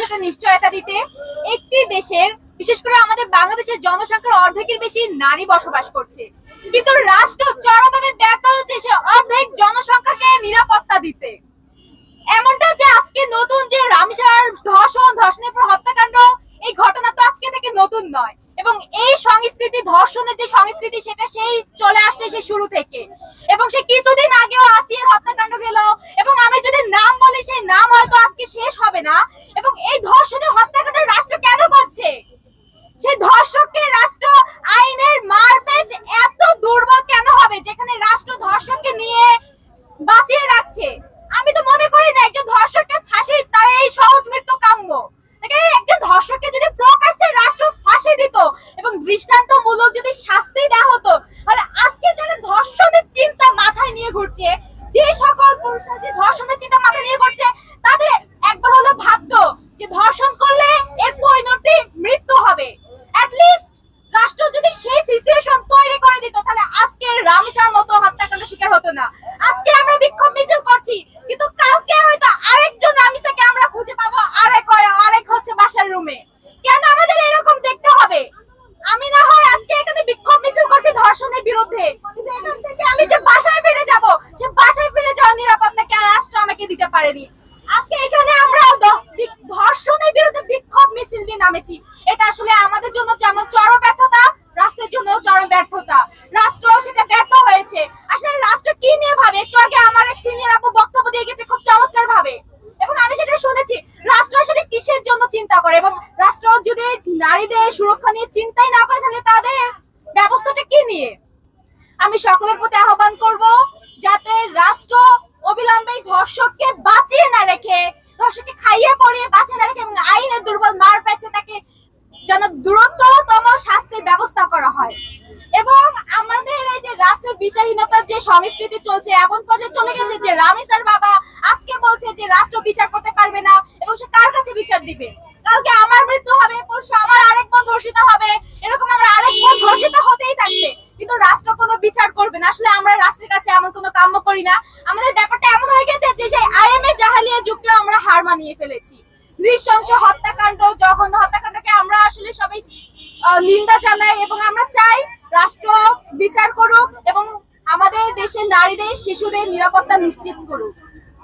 ভবিষ্যতের নিশ্চয়তা দিতে। একটি দেশের, বিশেষ করে আমাদের বাংলাদেশের জনসংখ্যার অর্ধেকের বেশি নারী বসবাস করছে, কিন্তু রাষ্ট্র চরমভাবে ব্যর্থ হচ্ছে সে অর্ধেক জনসংখ্যাকে নিরাপত্তা দিতে। এমনটা যে আজকে নতুন যে রামসার ধর্ষণের পর হত্যাকাণ্ড, এই ঘটনা তো আজকে থেকে নতুন নয়, এবং এই সংস্কৃতি, ধর্ষণের যে সংস্কৃতি, সেটা সেই চলে আসছে সে শুরু থেকে। এবং সে কিছুদিন আগেও আসিয়ার হত্যাকাণ্ড গেল, এবং আমি যদি নাম বলি সেই নাম হয়তো আজকে শেষ হবে না। এবং এই ধর্ষণের হত্যাকাণ্ড রাষ্ট্র কেন করছে? সেই ধর্ষককে রাষ্ট্র আইনের মারপ্যাচ এত দুর্বল কেন হবে, যেখানে রাষ্ট্র ধর্ষককে নিয়ে বাঁচিয়ে রাখছে? আমি তো মনে করি না একজন ধর্ষককে ফাঁসি তার এই সহজ মৃত্যু কাম্য। একজন ধর্ষককে যদি প্রকাশ্যে রাষ্ট্র ফাঁসি দিত এবং দৃষ্টান্তমূলক যদি শাস্তি দেওয়া হতো, তাহলে আজকে যারা ধর্ষণের চিন্তা মাথায় নিয়ে ঘুরছে, যে সকল পুরুষরা যে ধর্ষণের চিন্তা মাথায় নিয়ে ঘুরছে, তাদের একবার হলো ভাবতো যে ধর্ষণ করলে এর পরিণতি মৃত্যু হবে। অ্যাটলিস্ট রাষ্ট্র যদি সেই সিচুয়েশন তৈরি করে দিত, তাহলে আজকে রামচার মতো হত্যাকাণ্ড শিকার হতো না। আজকে আমরা বিক্ষোভ মিছিল করছি, কিন্তু কালকে হয়তো আরেকজন রামিসাকে আমরা খুঁজে পাবো আরেক হচ্ছে বাসার রুমে। কেন আমাদের এরকম দেখতে হবে? আমি না হয় আজকে এখানে বিক্ষোভ মিছিল করছি ধর্ষণের বিরুদ্ধে, কিন্তু এখান থেকে আমি যে বাসায় ফিরে যাব, সে বাসায় ফিরে যাওয়ার নিরাপত্তা কে রাষ্ট্র আমাকে দিতে পারেনি। আজকে এখানে আমরা ধর্ষণের বিরুদ্ধে বিক্ষোভ মিছিল দিয়ে নামেছি। এটা আসলে আমাদের জন্য যেমন চরম ব্যর্থতা, রাষ্ট্রের জন্য চরম ব্যর্থতা। রাষ্ট্র সেটা ব্যর্থ হয়েছে। আসলে রাষ্ট্র কি নিয়ে ভাবে? একটু আগে আমার এক সিনিয়র আপু বক্তব্য দিয়ে গেছে খুব চমৎকার ভাবে, এবং আমি সেটা শুনেছি। রাষ্ট্র আসলে কিসের জন্য চিন্তা করে, এবং রাষ্ট্র যদি নারীদের সুরক্ষা নিয়ে চিন্তাই না করে, তাহলে তাদের ব্যবস্থাটা কি নিয়ে? আমি সকলের প্রতি আহ্বান করব, যাতে রাষ্ট্র অবিলম্বে ধর্ষককে বাঁচিয়ে না রেখে, ধর্ষককে খাইয়ে পড়িয়ে বাঁচিয়ে না রেখে, এবং আইনের দুর্বল মার পেছে তাকে যেন দ্রুততম শাস্তির ব্যবস্থা করা হয়। এবং আমাদের এই যে রাষ্ট্রের বিচারহীনতার যে সংস্কৃতি চলছে, এমন পর্যায়ে চলে গেছে যে রামিসার বাবা আজকে বলছে যে রাষ্ট্র বিচার করতে পারবে না, এবং সে কার কাছে বিচার দিবে? কালকে আমার মৃত্যু হবে, পরশু আমার আরেক বোন ধর্ষিত হবে, এরকম আমরা আরেক বোন ধর্ষিত হতেই থাকবে, কিন্তু রাষ্ট্র কোনো বিচার করবে না। আসলে আমরা রাষ্ট্রের কাছে এমন কোনো কাম্য করি না। আমাদের ব্যাপারটা এমন হয়ে গেছে যে সেই আইএমএ জাহালিয়া যুগকে আমরা হার মানিয়ে ফেলেছি। নৃশংস হত্যাকাণ্ড, জঘন্য হত্যাকাণ্ডকে আমরা আসলে সবাই নিন্দা জানাই, এবং আমরা চাই রাষ্ট্র বিচার করুক এবং আমাদের দেশের নারীদের, শিশুদের নিরাপত্তা নিশ্চিত করুক।